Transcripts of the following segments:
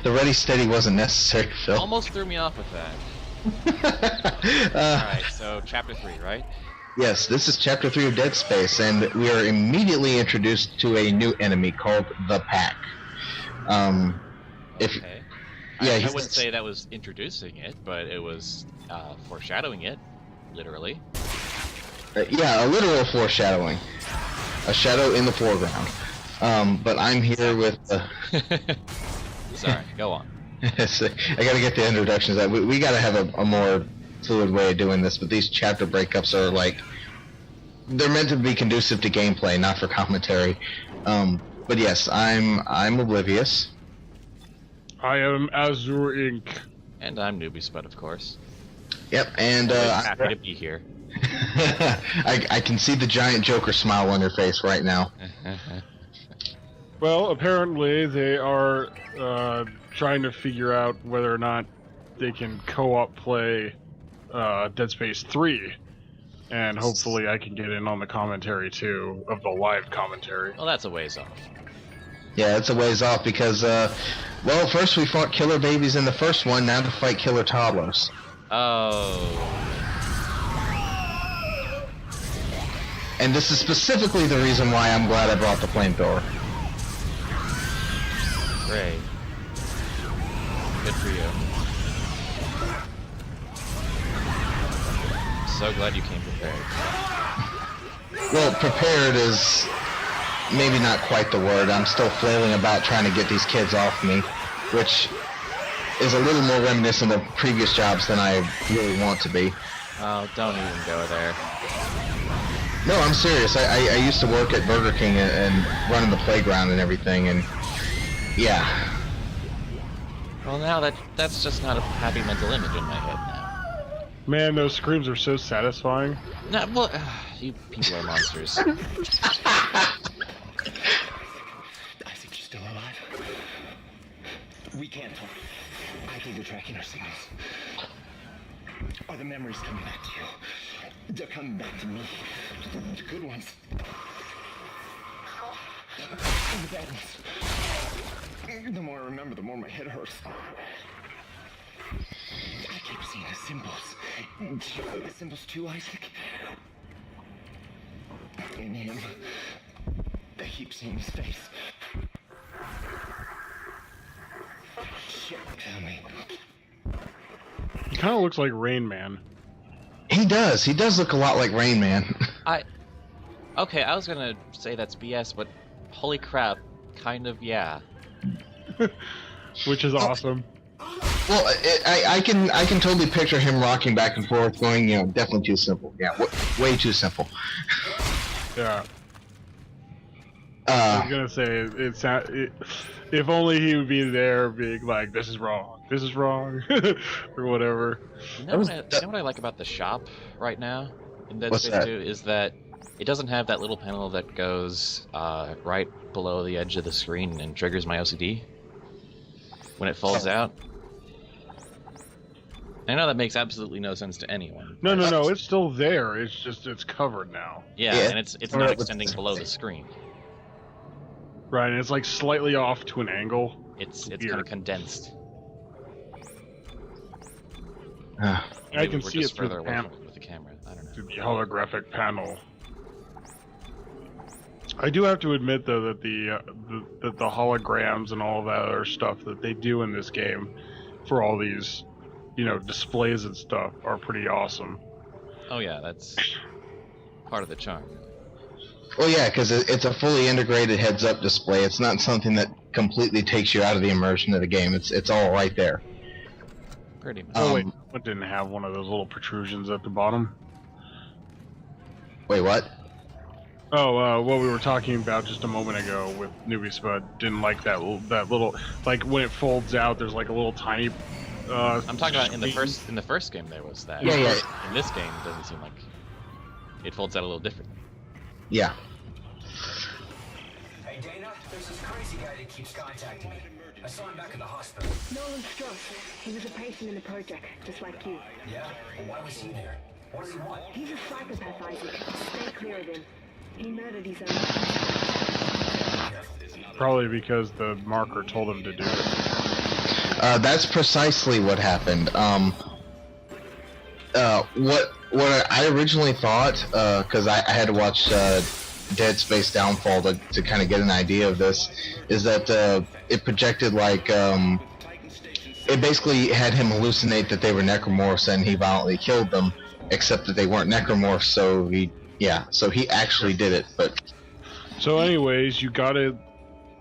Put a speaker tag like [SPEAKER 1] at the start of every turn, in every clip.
[SPEAKER 1] The ready steady wasn't necessary, Phil.
[SPEAKER 2] Almost threw me off with that. Alright, so chapter 3, right?
[SPEAKER 1] Yes, this is chapter 3 of Dead Space, and we are immediately introduced to a new enemy called the Pack.
[SPEAKER 2] Okay. I wouldn't say that was introducing it, but it was foreshadowing it, literally.
[SPEAKER 1] Yeah, a literal foreshadowing. A shadow in the foreground. But I'm here with...
[SPEAKER 2] Sorry, go on.
[SPEAKER 1] I gotta get the introductions out. We gotta have a more fluid way of doing this, but these chapter breakups are like... They're meant to be conducive to gameplay, not for commentary. But yes, I'm Oblivious.
[SPEAKER 3] I am Azure Inc.
[SPEAKER 2] And I'm Newbiespud, of course.
[SPEAKER 1] Yep, and
[SPEAKER 2] happy to be here.
[SPEAKER 1] I can see the giant Joker smile on your face right now.
[SPEAKER 3] Well, apparently they are trying to figure out whether or not they can co-op play Dead Space 3. And hopefully I can get in on the commentary too, of the live commentary.
[SPEAKER 2] Well, that's a ways off.
[SPEAKER 1] Yeah, it's a ways off because, well, first we fought killer babies in the first one, now to fight killer toddlers.
[SPEAKER 2] Oh.
[SPEAKER 1] And this is specifically the reason why I'm glad I brought the flamethrower.
[SPEAKER 2] Great. Good for you. So glad you came prepared.
[SPEAKER 1] Well, prepared is maybe not quite the word. I'm still flailing about trying to get these kids off me, which is a little more reminiscent of previous jobs than I really want to be.
[SPEAKER 2] Oh, don't even go there.
[SPEAKER 1] No, I'm serious. I used to work at Burger King and running the playground and everything, and yeah.
[SPEAKER 2] Well, now that's just not a happy mental image in my head now.
[SPEAKER 3] Man, those screams are so satisfying.
[SPEAKER 2] No, well, you people are monsters.
[SPEAKER 4] I think you're still alive. We can't talk. I think they're tracking our signals. Are the memories coming back to you? They're coming back to me. The good ones. And the bad ones. The more I remember, the more my head hurts. I keep seeing the symbols. The symbols too, Isaac? In him. I keep seeing his face. Shit, tell me.
[SPEAKER 3] He kind of looks like Rain Man.
[SPEAKER 1] He does. He does look a lot like Rain Man.
[SPEAKER 2] Okay, I was gonna say that's BS, but holy crap, kind of, yeah.
[SPEAKER 3] Which is awesome.
[SPEAKER 1] Well, I can totally picture him rocking back and forth, going, you know, definitely too simple. Yeah, way too simple.
[SPEAKER 3] Yeah. I was gonna say if only he would be there, being like, "This is wrong, or whatever."
[SPEAKER 2] You know what I like about the shop right now in Dead Space 2 is that it doesn't have that little panel that goes right below the edge of the screen and triggers my OCD when it falls out. I know that makes absolutely no sense to anyone.
[SPEAKER 3] No, it's still there. It's just it's covered now.
[SPEAKER 2] Yeah, and it's not extending below the screen.
[SPEAKER 3] Right, and it's like slightly off to an angle.
[SPEAKER 2] It's kind of condensed.
[SPEAKER 3] I can see it through
[SPEAKER 2] further
[SPEAKER 3] the
[SPEAKER 2] away
[SPEAKER 3] panel.
[SPEAKER 2] with the camera. I don't know.
[SPEAKER 3] Through the holographic panel. I do have to admit, though, that the holograms and all that other stuff that they do in this game for all these, you know, displays and stuff are pretty awesome.
[SPEAKER 2] Oh yeah, that's part of the charm.
[SPEAKER 1] Well, yeah, because it's a fully integrated heads-up display. It's not something that completely takes you out of the immersion of the game. It's all right there.
[SPEAKER 2] Pretty much.
[SPEAKER 3] Oh wait, it didn't have one of those little protrusions at the bottom.
[SPEAKER 1] Wait, what?
[SPEAKER 3] Oh, what we were talking about just a moment ago with Newbiespud didn't like that little, like when it folds out, there's like a little tiny.
[SPEAKER 2] I'm talking about in the first game there was that.
[SPEAKER 1] Yeah, yeah.
[SPEAKER 2] In this game, it doesn't seem like it folds out a little different.
[SPEAKER 1] Yeah.
[SPEAKER 5] Hey Dana, there's this crazy guy that keeps contacting me. I saw him back at the hospital.
[SPEAKER 6] Nolan Strauss. He was a patient in the project, just like you.
[SPEAKER 5] Yeah? Well, why was he there? What does he want?
[SPEAKER 6] He's a psychopath, Isaac. Stay clear of him. He murdered his own.
[SPEAKER 3] Probably because the marker told him to do it.
[SPEAKER 1] That's precisely what happened. What I originally thought, because I had to watch Dead Space Downfall to kind of get an idea of this, is that it projected like it basically had him hallucinate that they were necromorphs and he violently killed them, except that they weren't necromorphs. So he actually did it. But
[SPEAKER 3] so, anyways,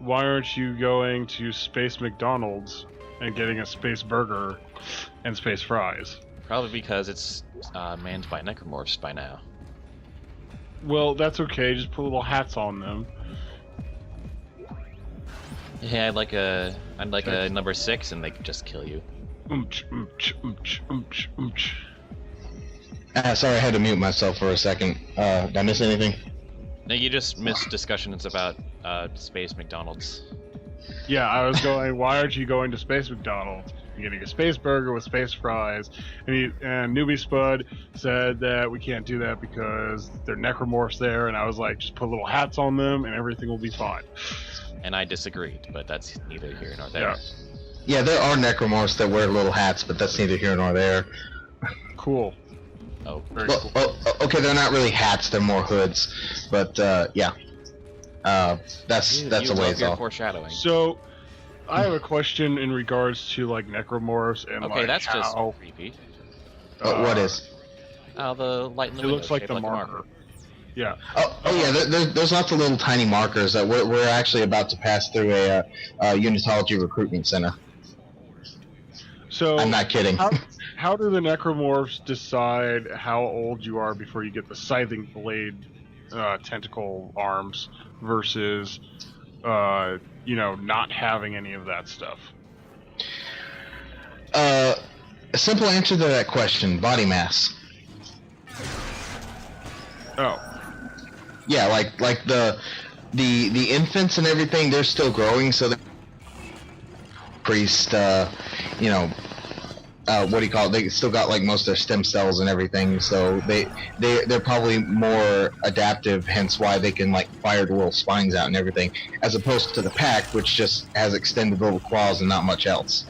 [SPEAKER 3] why aren't you going to Space McDonald's and getting a space burger and space fries?
[SPEAKER 2] Probably because it's manned by necromorphs by now.
[SPEAKER 3] Well, that's okay. Just put little hats on them.
[SPEAKER 2] Yeah, I'd like a number 6, and they could just kill you.
[SPEAKER 1] Sorry, I had to mute myself for a second. Did I miss anything?
[SPEAKER 2] No, you just missed discussions about Space McDonald's.
[SPEAKER 3] Yeah, I was going, why aren't you going to Space McDonald's? You're getting a space burger with space fries. And Newbie Spud said that we can't do that because they're necromorphs there, and I was like, just put little hats on them and everything will be fine.
[SPEAKER 2] And I disagreed, but that's neither here nor there.
[SPEAKER 1] Yeah, there are necromorphs that wear little hats, but that's neither here nor there.
[SPEAKER 3] Cool.
[SPEAKER 2] Oh,
[SPEAKER 3] Very
[SPEAKER 1] Well,
[SPEAKER 3] cool.
[SPEAKER 1] okay, they're not really hats; they're more hoods. But yeah, that's
[SPEAKER 2] you
[SPEAKER 1] a
[SPEAKER 2] love
[SPEAKER 1] ways
[SPEAKER 2] your
[SPEAKER 1] off.
[SPEAKER 2] foreshadowing.
[SPEAKER 3] So, I have a question in regards to like necromorphs and
[SPEAKER 2] Okay,
[SPEAKER 3] like
[SPEAKER 2] that's
[SPEAKER 3] how,
[SPEAKER 2] just creepy.
[SPEAKER 1] What is?
[SPEAKER 2] The light in the
[SPEAKER 3] It
[SPEAKER 2] window
[SPEAKER 3] looks like
[SPEAKER 2] shaped
[SPEAKER 3] the
[SPEAKER 2] a
[SPEAKER 3] marker. Yeah.
[SPEAKER 1] Oh yeah, there's lots of little tiny markers that we're actually about to pass through a unitology recruitment center.
[SPEAKER 3] So
[SPEAKER 1] I'm not kidding.
[SPEAKER 3] How do the necromorphs decide how old you are before you get the scything blade tentacle arms versus not having any of that stuff?
[SPEAKER 1] A simple answer to that question: body mass.
[SPEAKER 3] Oh.
[SPEAKER 1] Yeah, like the infants and everything, they're still growing, so the priest, what do you call it? They still got like most of their stem cells and everything, so they're probably more adaptive, hence why they can like fire the little spines out and everything, as opposed to the pack, which just has extended little claws and not much else.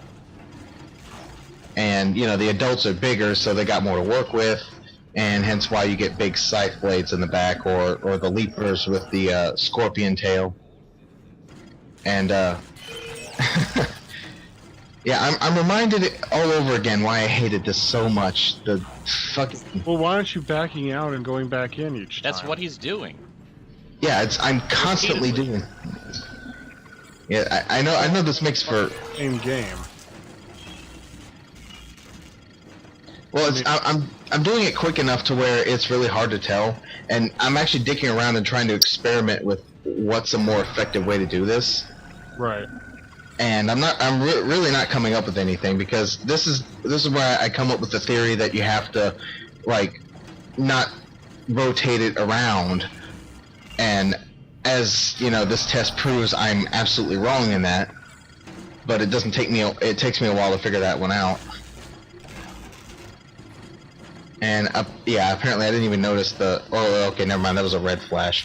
[SPEAKER 1] And the adults are bigger, so they got more to work with. And hence why you get big scythe blades in the back, or the leapers with the scorpion tail. And yeah, I'm reminded all over again why I hated this so much. The fucking.
[SPEAKER 3] Well, why aren't you backing out and going back in each time?
[SPEAKER 2] That's what he's doing.
[SPEAKER 1] Yeah, I'm constantly doing. Yeah, I know this makes for.
[SPEAKER 3] Same game.
[SPEAKER 1] Well, I'm doing it quick enough to where it's really hard to tell, and I'm actually dicking around and trying to experiment with what's a more effective way to do this.
[SPEAKER 3] Right.
[SPEAKER 1] And I'm really not coming up with anything, because this is where I come up with the theory that you have to like not rotate it around, and as this test proves, I'm absolutely wrong in that. But it takes me a while to figure that one out. And yeah, apparently I didn't even notice okay, never mind, that was a red flash.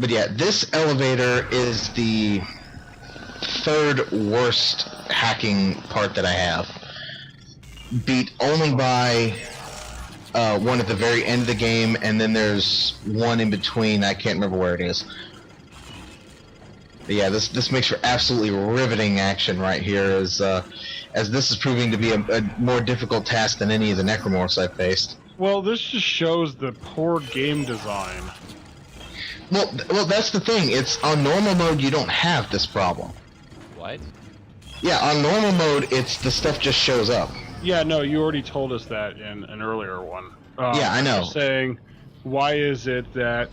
[SPEAKER 1] But yeah, this elevator is the third worst hacking part that I have. Beat only by one at the very end of the game, and then there's one in between, I can't remember where it is. But yeah, this makes for absolutely riveting action right here, as this is proving to be a more difficult task than any of the necromorphs I've faced.
[SPEAKER 3] Well, this just shows the poor game design.
[SPEAKER 1] Well, that's the thing. It's on normal mode, you don't have this problem.
[SPEAKER 2] What?
[SPEAKER 1] Yeah, on normal mode, it's the stuff just shows up.
[SPEAKER 3] Yeah, no, you already told us that in an earlier one.
[SPEAKER 1] Yeah, I know.
[SPEAKER 3] Saying, why is it that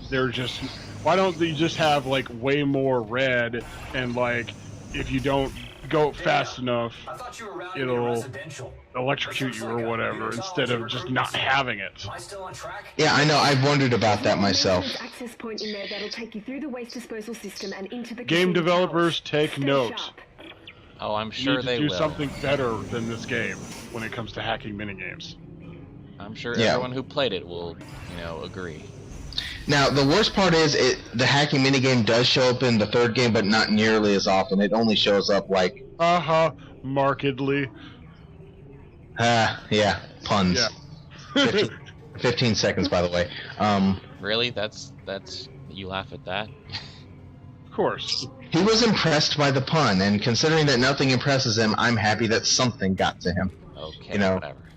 [SPEAKER 3] why don't they just have like way more red, and like if you don't go fast enough,
[SPEAKER 5] I thought you were routing
[SPEAKER 3] it'll
[SPEAKER 5] residential.
[SPEAKER 3] electrocute you or whatever, instead of just not having it.
[SPEAKER 5] Am I still on track?
[SPEAKER 1] Yeah, I know. I've wondered about that myself.
[SPEAKER 6] There's an access point in there that'll take you through the waste disposal system and into the
[SPEAKER 3] Game
[SPEAKER 6] Cassini
[SPEAKER 3] developers
[SPEAKER 6] Towers.
[SPEAKER 3] take
[SPEAKER 6] Stay
[SPEAKER 3] note.
[SPEAKER 6] sharp.
[SPEAKER 2] Oh, I'm
[SPEAKER 3] You
[SPEAKER 2] sure
[SPEAKER 3] need to
[SPEAKER 2] they
[SPEAKER 3] do
[SPEAKER 2] will.
[SPEAKER 3] something better than this game when it comes to hacking minigames.
[SPEAKER 2] I'm sure
[SPEAKER 1] Yeah.
[SPEAKER 2] everyone who played it will, agree.
[SPEAKER 1] Now, the worst part is the hacking minigame does show up in the third game, but not nearly as often. It only shows up like...
[SPEAKER 3] Markedly.
[SPEAKER 1] Yeah, puns.
[SPEAKER 3] Yeah.
[SPEAKER 1] 15 seconds, by the way.
[SPEAKER 2] Really? That's you laugh at that?
[SPEAKER 3] Of course.
[SPEAKER 1] He was impressed by the pun, and considering that nothing impresses him, I'm happy that something got to him.
[SPEAKER 2] Okay,
[SPEAKER 1] You know,
[SPEAKER 2] whatever.